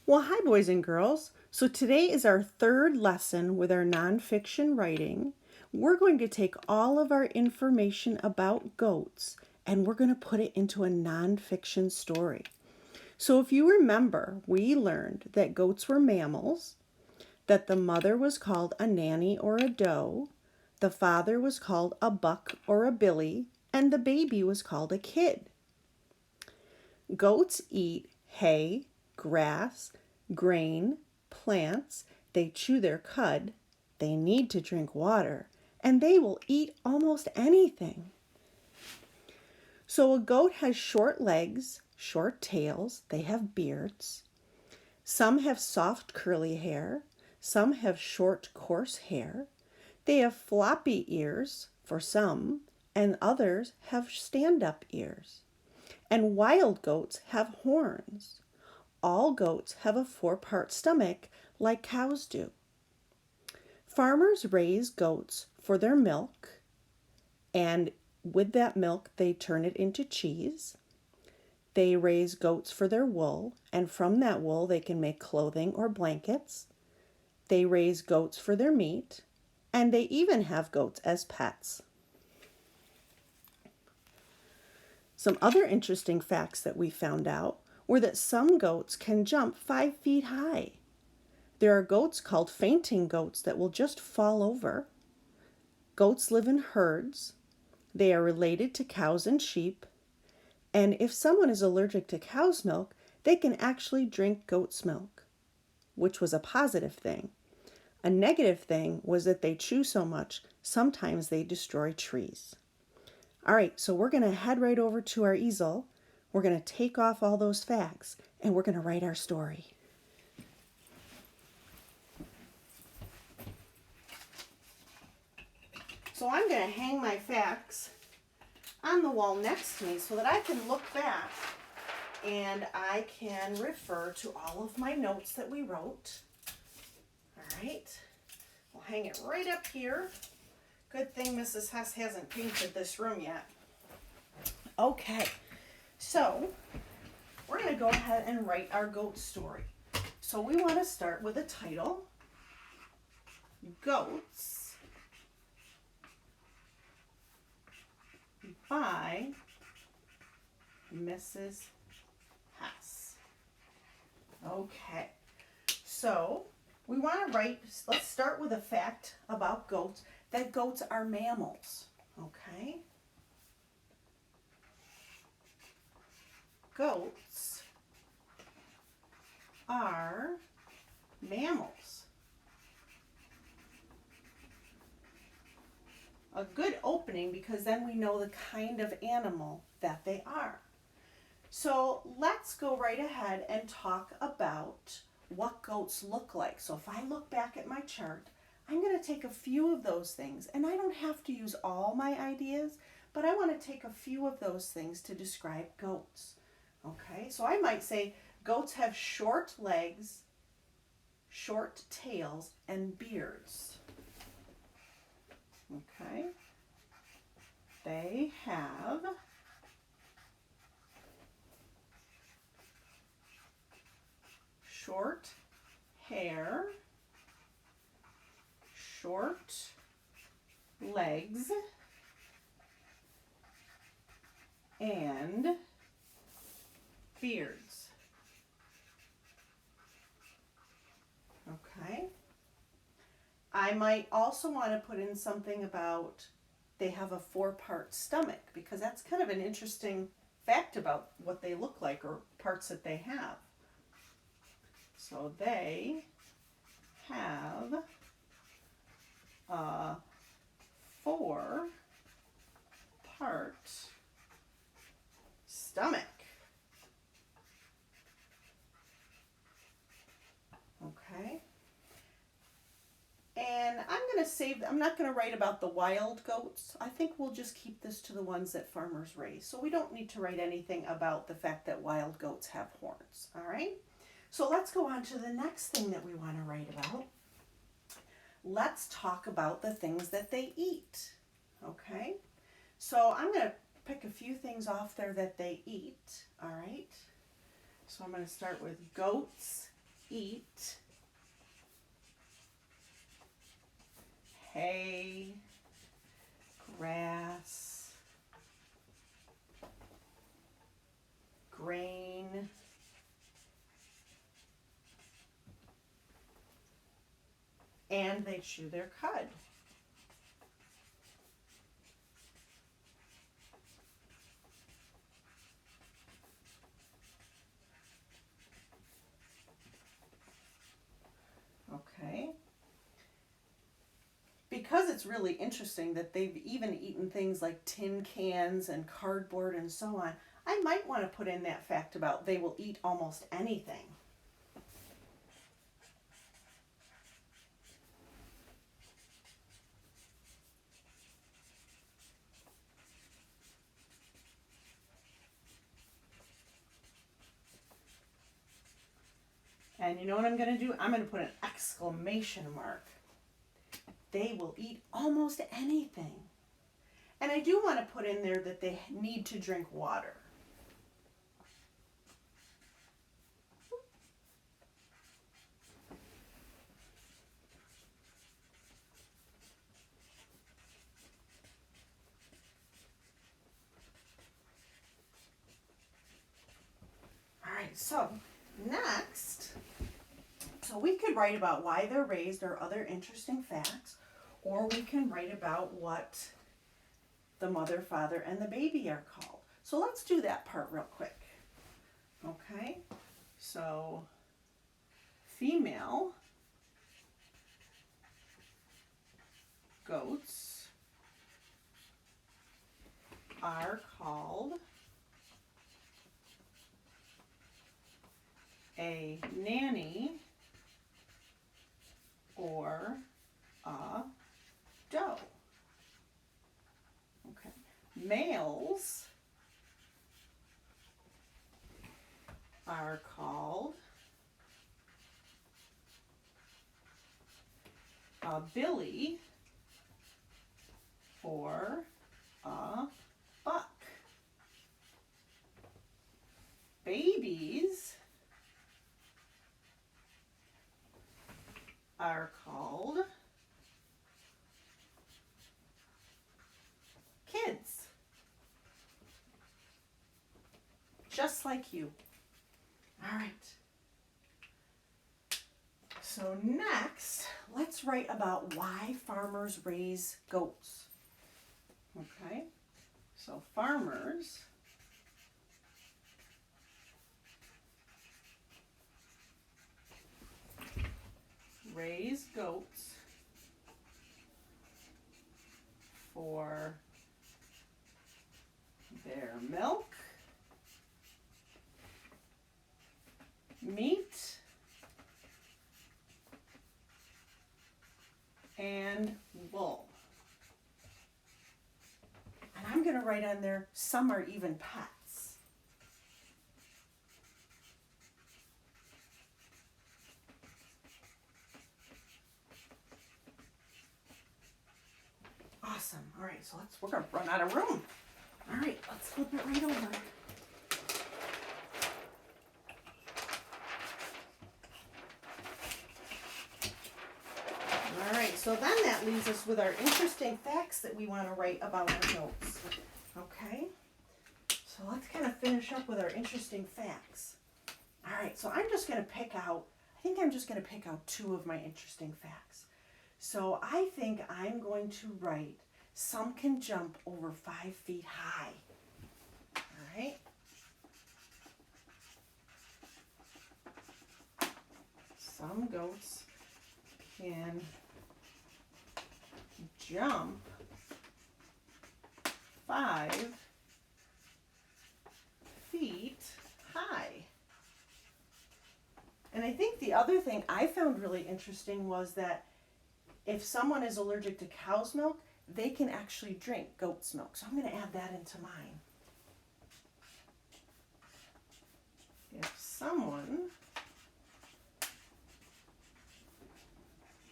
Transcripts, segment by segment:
Well, hi, boys and girls. So today is our third lesson with our nonfiction writing. We're going to take all of our information about goats and we're going to put it into a nonfiction story. So if you remember, we learned that goats were mammals, that the mother was called a nanny or a doe, the father was called a buck or a billy, and the baby was called a kid. Goats eat hay, grass, grain, plants. They chew their cud. They need to drink water. And they will eat almost anything. So a goat has short legs, short tails. They have beards. Some have soft curly hair. Some have short coarse hair. They have floppy ears for some, and others have stand-up ears. And wild goats have horns. All goats have a 4-part stomach like cows do. Farmers raise goats for their milk, and with that milk they turn it into cheese. They raise goats for their wool, and from that wool they can make clothing or blankets. They raise goats for their meat, and they even have goats as pets. Some other interesting facts that we found out were that some goats can jump 5 feet high. There are goats called fainting goats that will just fall over. Goats live in herds. They are related to cows and sheep. And if someone is allergic to cow's milk, they can actually drink goat's milk, which was a positive thing. A negative thing was that they chew so much, sometimes they destroy trees. All right, so we're going to head right over to our easel. We're going to take off all those facts, and we're going to write our story. So I'm going to hang my facts on the wall next to me so that I can look back and I can refer to all of my notes that we wrote. All right, we'll hang it right up here. Good thing Mrs. Hess hasn't painted this room yet. Okay, so we're going to go ahead and write our goat story. So we want to start with a title, Goats by Mrs. Hess. Okay, so we want to write, let's start with a fact about goats, that goats are mammals, okay? Goats are mammals. A good opening because then we know the kind of animal that they are. So let's go right ahead and talk about what goats look like. So if I look back at my chart, I'm going to take a few of those things, and I don't have to use all my ideas, but I want to take a few of those things to describe goats. Okay, so I might say goats have short legs, short tails, and beards. Okay, they have short hair, short legs, and beards. Okay. I might also want to put in something about they have a 4-part stomach because that's kind of an interesting fact about what they look like or parts that they have. So they have a 4-part stomach. Okay. And I'm not going to write about the wild goats. I think we'll just keep this to the ones that farmers raise. So we don't need to write anything about the fact that wild goats have horns. All right. So let's go on to the next thing that we want to write about. Let's talk about the things that they eat. Okay. So I'm going to pick a few things off there that they eat. All right. So I'm going to start with goats eat hay, grass, grain, and they chew their cud. Okay. Because it's really interesting that they've even eaten things like tin cans and cardboard and so on, I might want to put in that fact about they will eat almost anything. And you know what I'm going to do? I'm going to put an exclamation mark. They will eat almost anything. And I do want to put in there that they need to drink water. All right, so next, we could write about why they're raised or other interesting facts, or we can write about what the mother, father, and the baby are called. So let's do that part real quick. Okay, so female goats are called a nanny or a doe. Okay. Males are called a billy or a buck. Babies are called kids, just like you. All right. So next, let's write about why farmers raise goats. Okay, so farmers raise goats for their milk, meat, and wool. And I'm going to write on there, some are even pets. Awesome. All right, so we're going to run out of room. All right, let's flip it right over. All right, so then that leaves us with our interesting facts that we want to write about our goats. Okay, so let's kind of finish up with our interesting facts. All right, so I'm just going to pick out, I think I'm just going to pick out 2 of my interesting facts. So I think I'm going to write, some can jump over 5 feet high. All right. Some goats can jump 5 feet high. And I think the other thing I found really interesting was that if someone is allergic to cow's milk, they can actually drink goat's milk. So I'm going to add that into mine. If someone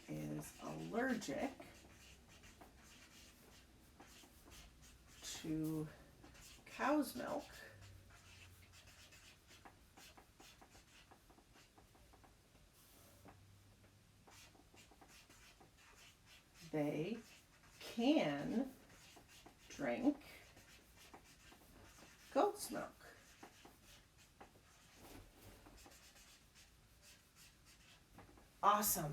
is allergic to cow's milk, They can drink goat's milk. Awesome.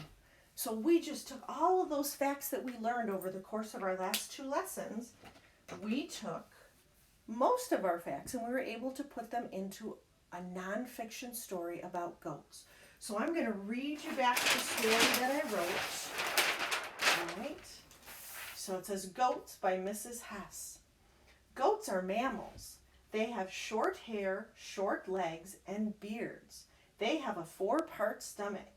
So we just took all of those facts that we learned over the course of our last 2 lessons. We took most of our facts and we were able to put them into a nonfiction story about goats. So I'm going to read you back the story that I wrote. All right. So it says Goats by Mrs. Hess. Goats are mammals. They have short hair, short legs, and beards. They have a 4-part stomach.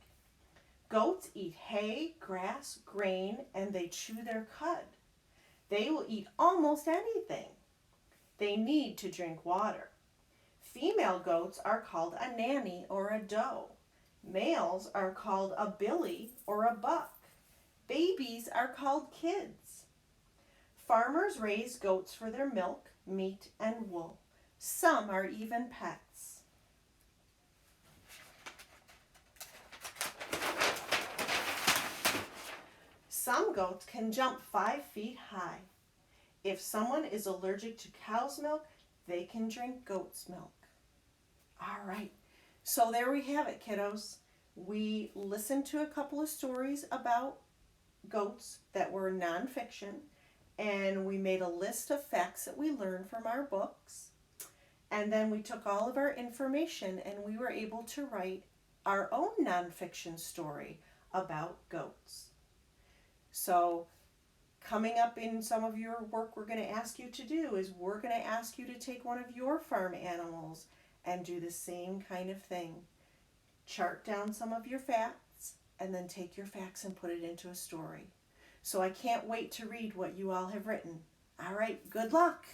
Goats eat hay, grass, grain, and they chew their cud. They will eat almost anything. They need to drink water. Female goats are called a nanny or a doe. Males are called a billy or a buck. Babies are called kids. Farmers raise goats for their milk, meat, and wool. Some are even pets. Some goats can jump 5 feet high. If someone is allergic to cow's milk, they can drink goat's milk. All right, so there we have it, kiddos. We listened to a couple of stories about goats that were nonfiction, and we made a list of facts that we learned from our books. And then we took all of our information and we were able to write our own nonfiction story about goats. So coming up in some of your work we're going to ask you to do is we're going to ask you to take one of your farm animals and do the same kind of thing. Chart down some of your facts and then take your facts and put it into a story. So I can't wait to read what you all have written. All right, good luck.